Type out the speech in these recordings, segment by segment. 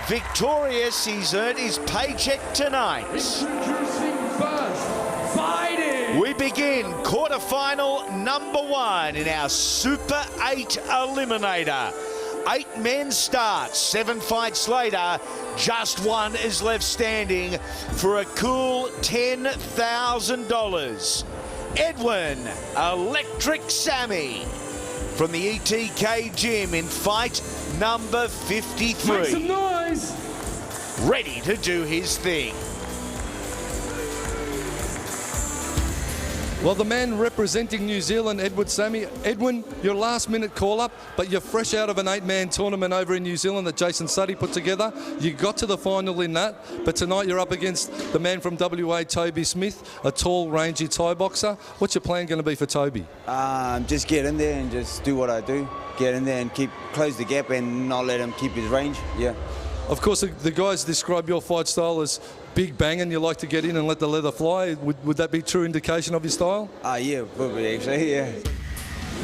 Victorious, he's earned his paycheck tonight. Introducing first, fighting. We begin quarterfinal number 1 in our Super 8 Eliminator. 8 men start, 7 fights later, just one is left standing for a cool $10,000. Edwin, Electric Sammy, from the ETK gym in fight number 53. Make some noise. Ready to do his thing. Well, the man representing New Zealand, Edwin, your last-minute call-up, but you're fresh out of an 8-man tournament over in New Zealand that Jason Suddy put together. You got to the final in that, but tonight you're up against the man from WA, Toby Smith, a tall, rangy Thai boxer. What's your plan going to be for Toby? Just get in there and just do what I do. Get in there and close the gap and not let him keep his range. Yeah. Of course, the guys describe your fight style as big bang, and you like to get in and let the leather fly. Would that be a true indication of your style? Yeah, probably actually, yeah.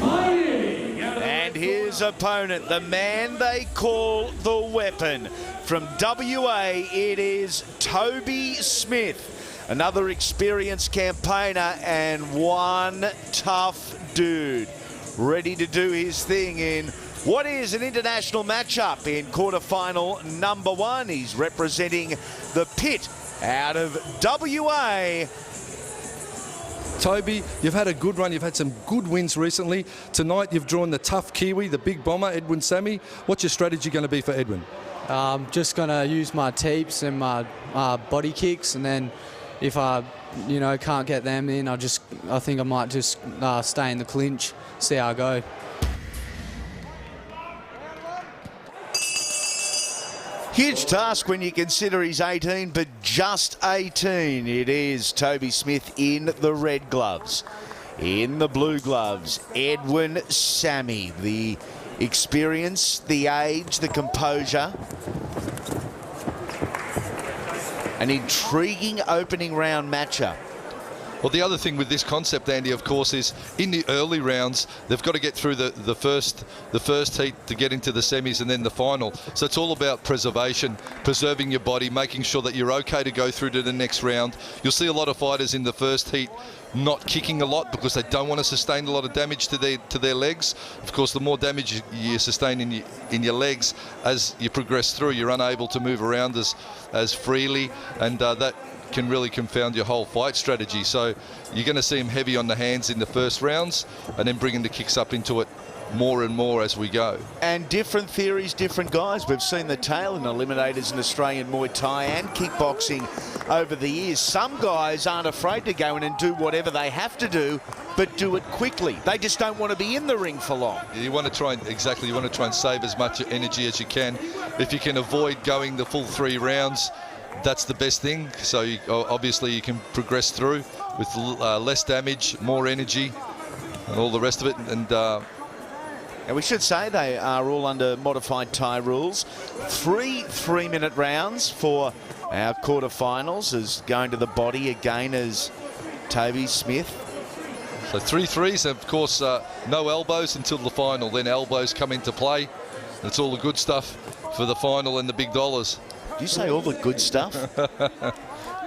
And his opponent, the man they call the Weapon. From WA, it is Toby Smith, another experienced campaigner and one tough dude, ready to do his thing in what is an international matchup in quarterfinal number 1. He's representing the Pit out of WA. Toby, you've had a good run. You've had some good wins recently. Tonight you've drawn the tough Kiwi, the big bomber, Edwin Sammy. What's your strategy going to be for Edwin? Just going to use my teeps and my body kicks, and then if I can't get them in, I think I might just stay in the clinch, see how I go. Huge task when you consider he's 18, but just 18. It is Toby Smith in the red gloves. In the blue gloves, Edwin Sammy. The experience, the age, the composure. An intriguing opening round matchup. Well, the other thing with this concept, Andy, of course, is in the early rounds, they've got to get through the first heat to get into the semis and then the final. So it's all about preservation, preserving your body, making sure that you're okay to go through to the next round. You'll see a lot of fighters in the first heat not kicking a lot because they don't want to sustain a lot of damage to their legs. Of course, the more damage you sustain in your legs as you progress through, you're unable to move around as freely, and that can really confound your whole fight strategy. So you're going to see him heavy on the hands in the first rounds and then bringing the kicks up into it more and more as we go. And different theories, different guys. We've seen the tail in eliminators in Australian Muay Thai and kickboxing over the years. Some guys aren't afraid to go in and do whatever they have to do, but do it quickly. They just don't want to be in the ring for long. You want to try and save as much energy as you can. If you can avoid going the full 3 rounds, that's the best thing. So obviously you can progress through with less damage, more energy, and all the rest of it. And we should say they are all under modified Thai rules. 3 3-minute rounds for our quarterfinals, is going to the body again as Toby Smith. So 3 threes, and of course no elbows until the final. Then elbows come into play. That's all the good stuff for the final and the big dollars. Did you say all the good stuff?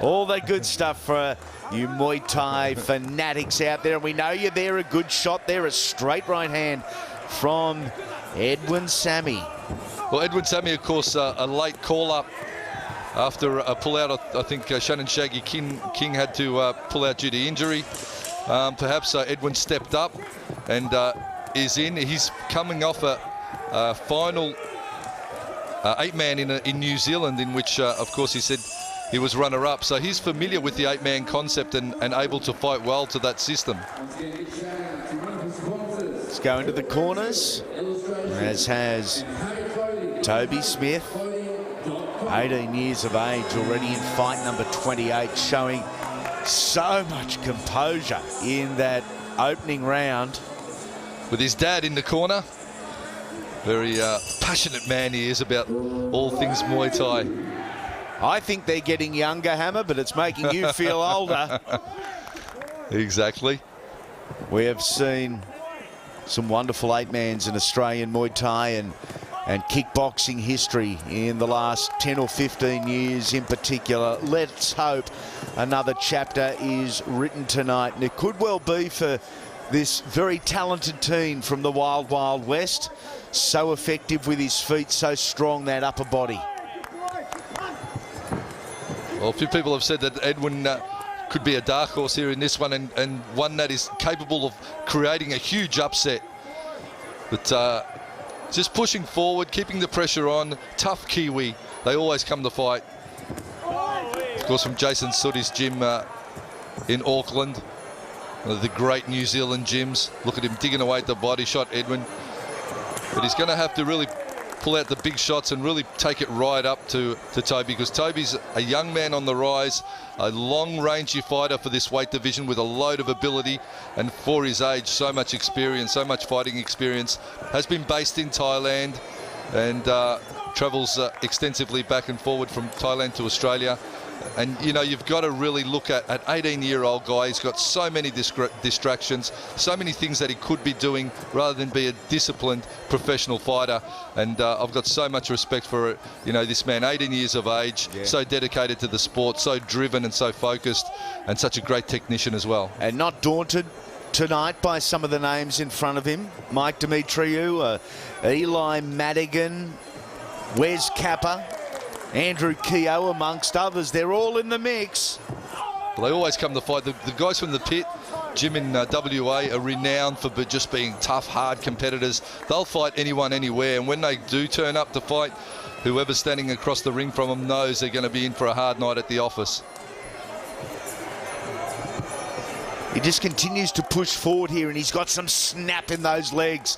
All the good stuff for you Muay Thai fanatics out there. And we know you're there. A good shot there. A straight right hand from Edwin Sammy. Well, Edwin Sammy, of course, a late call-up after a pull-out. I think Shannon Shaggy King had to pull out due to injury. Perhaps Edwin stepped up and is in. He's coming off a final 8-man in New Zealand, in which, of course, he said he was runner-up. So he's familiar with the 8-man concept and able to fight well to that system. Let's go into the corners, as has Toby Smith, 18 years of age, already in fight number 28, showing so much composure in that opening round. With his dad in the corner. Very passionate man he is about all things Muay Thai. I think they're getting younger, Hammer, but it's making you feel older. Exactly. We have seen some wonderful 8-mans in Australian Muay Thai, and and kickboxing history in the last 10 or 15 years in particular. Let's hope another chapter is written tonight, and it could well be for this very talented team from the Wild Wild West. So effective with his feet, so strong that upper body. Well, a few people have said that Edwin could be a dark horse here in this one, and one that is capable of creating a huge upset. But just pushing forward, keeping the pressure on. Tough Kiwi. They always come to fight. Of course, from Jason Sooty's gym in Auckland. One of the great New Zealand gyms. Look at him digging away at the body shot, Edwin. But he's going to have to really pull out the big shots and really take it right up to Toby, because Toby's a young man on the rise, a long-rangey fighter for this weight division with a load of ability, and for his age, so much experience, so much fighting experience. Has been based in Thailand and travels extensively back and forward from Thailand to Australia. And, you know, you've got to really look at an 18-year-old guy. He's got so many distractions, so many things that he could be doing rather than be a disciplined professional fighter. And I've got so much respect for, you know, this man, 18 years of age, so dedicated to the sport, so driven and so focused, and such a great technician as well. And not daunted tonight by some of the names in front of him. Mike Demetriou, Eli Madigan, Wes Kappa, Andrew Keogh, amongst others. They're all in the mix. Well, they always come to fight. The guys from the pit, Jim in WA, are renowned for just being tough, hard competitors. They'll fight anyone, anywhere. And when they do turn up to fight, whoever's standing across the ring from them knows they're going to be in for a hard night at the office. He just continues to push forward here, and he's got some snap in those legs.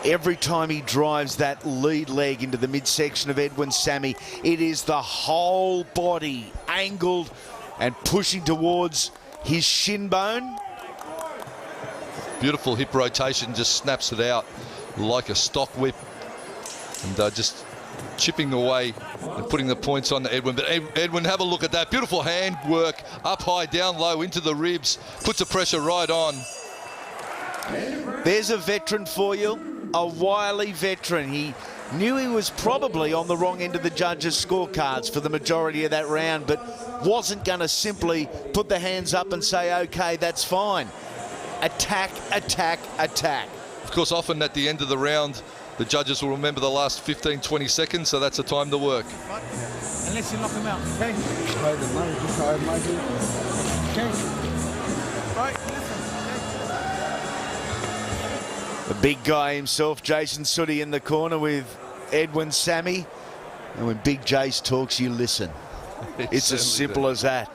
Every time he drives that lead leg into the midsection of Edwin Sammy, it is the whole body angled and pushing towards his shin bone. Beautiful hip rotation, just snaps it out like a stock whip, and just chipping away and putting the points on to Edwin. But Edwin, have a look at that. Beautiful hand work, up high, down low, into the ribs, puts the pressure right on. There's a veteran for you. A wily veteran. He knew he was probably on the wrong end of the judges' scorecards for the majority of that round, but wasn't going to simply put the hands up and say, okay, that's fine. Attack, attack, attack. Of course, often at the end of the round, the judges will remember the last 15, 20 seconds, so that's a time to work. Unless you knock him out, okay? Right. The big guy himself, Jason Sooty, in the corner with Edwin Sammy. And when Big Jace talks, you listen. It's as simple as that.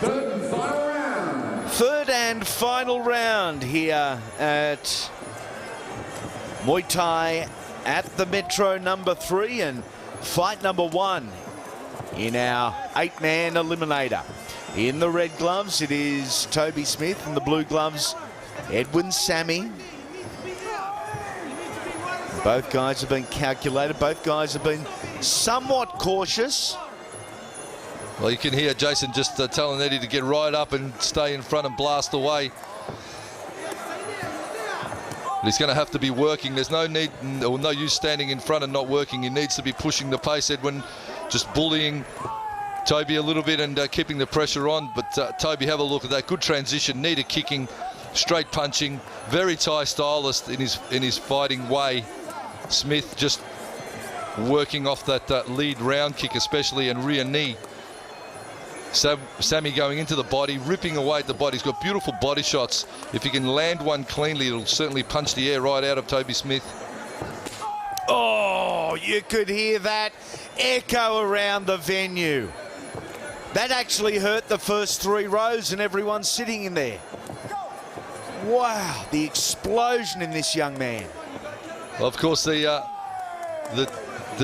Third and final round. Third and final round here at Muay Thai at the Metro number 3, and fight number 1 in our 8-man eliminator. In the red gloves, it is Toby Smith. In the blue gloves, Edwin Sammy. Both guys have been calculated. Both guys have been somewhat cautious. Well, you can hear Jason just telling Eddie to get right up and stay in front and blast away. But he's going to have to be working. There's no need or no use standing in front and not working. He needs to be pushing the pace. Edwin just bullying Toby a little bit and keeping the pressure on. But Toby, have a look at that. Good transition. Knee to kicking. Straight punching, very Thai stylist in his fighting way. Smith just working off that lead round kick, especially, and rear knee. Sammy going into the body, ripping away at the body. He's got beautiful body shots. If he can land one cleanly, it'll certainly punch the air right out of Toby Smith. Oh, you could hear that echo around the venue. That actually hurt the first 3 rows and everyone sitting in there. Wow, the explosion in this young man. Well, of course, the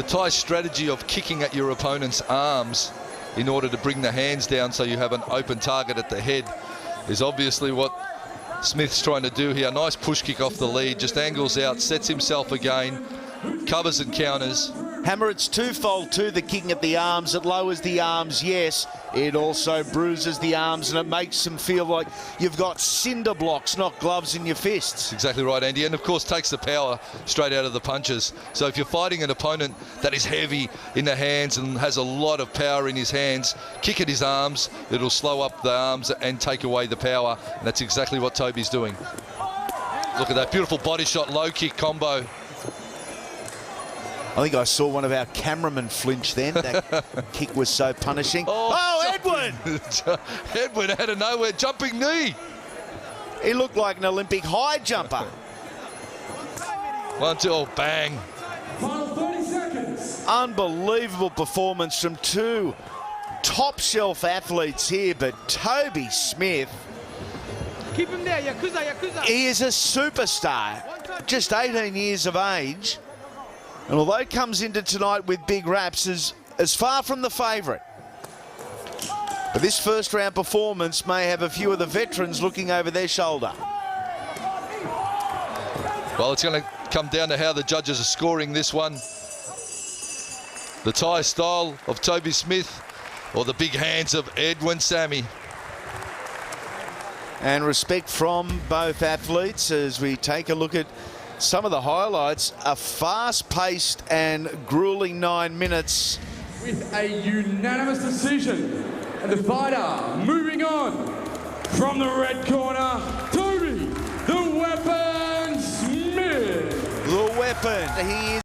Thai strategy of kicking at your opponent's arms in order to bring the hands down so you have an open target at the head is obviously what Smith's trying to do here. Nice push kick off the lead, just angles out, sets himself again, covers and counters. Hammer, it's twofold too, the kicking at the arms. It lowers the arms, yes. It also bruises the arms and it makes them feel like you've got cinder blocks, not gloves in your fists. Exactly right, Andy. And of course takes the power straight out of the punches. So if you're fighting an opponent that is heavy in the hands and has a lot of power in his hands, kick at his arms, it'll slow up the arms and take away the power. And that's exactly what Toby's doing. Look at that beautiful body shot, low kick combo. I think I saw one of our cameramen flinch then. That kick was so punishing. Oh, Edwin! Edwin out of nowhere, jumping knee. He looked like an Olympic high jumper. 1, 2, oh, bang. Final 30 seconds. Unbelievable performance from two top shelf athletes here, but Toby Smith, Keep him there, Yakuza, Yakuza. he is a superstar, just 18 years of age. And although he comes into tonight with big raps, as far from the favourite. But this first round performance may have a few of the veterans looking over their shoulder. Well, it's going to come down to how the judges are scoring this one. The Thai style of Toby Smith or the big hands of Edwin Sammy. And respect from both athletes as we take a look at some of the highlights. A fast-paced and grueling 9 minutes. With a unanimous decision. And the fighter moving on from the red corner, Toby, the Weapon Smith. The Weapon. He is